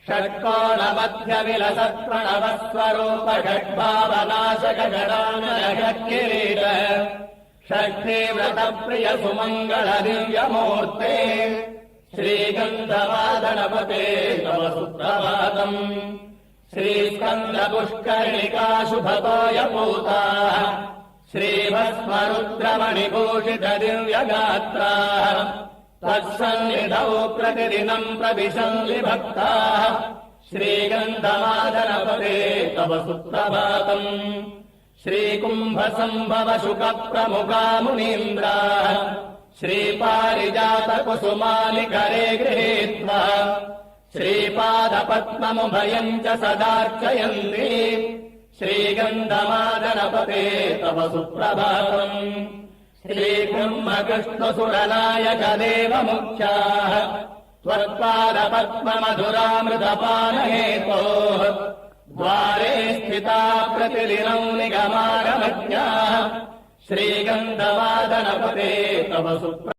षट्कोणमध्यविलसत्प्रणवस्वरूप षड्भावनाशक षडाननकिरीट षष्ठीव्रतप्रिय सुमङ्गल दिव्यमूर्ते श्रीगन्धमादनपते तव सुप्रभातम् श्रीस्कन्दपुष्करिणिका शुभतोयपूता श्रीभस्मरुद्रमणिभूषित दिव्यगात्राः तत्सन्निधौ प्रतिदिनम् प्रविशन्ति भक्ताः श्रीगन्धमादनपते तव सुप्रभातम् श्रीकुम्भसम्भव शुकप्रमुखा मुनीन्द्राः श्रीपारिजातकुसुमानि करे गृहीत्वा श्रीपादपद्ममुभयम् च सदार्चयन्ति श्रीगन्धमादनपते तव सुप्रभातम् श्रीब्रह्मकृष्णसुरनायक देवमुख्याः त्वत्पादपद्ममधुरामृतपानहेतोः द्वारे स्थिता प्रतिदिनम् निगमागमज्ञाः श्रीगन्धमादनपते तव सुप्रभातम्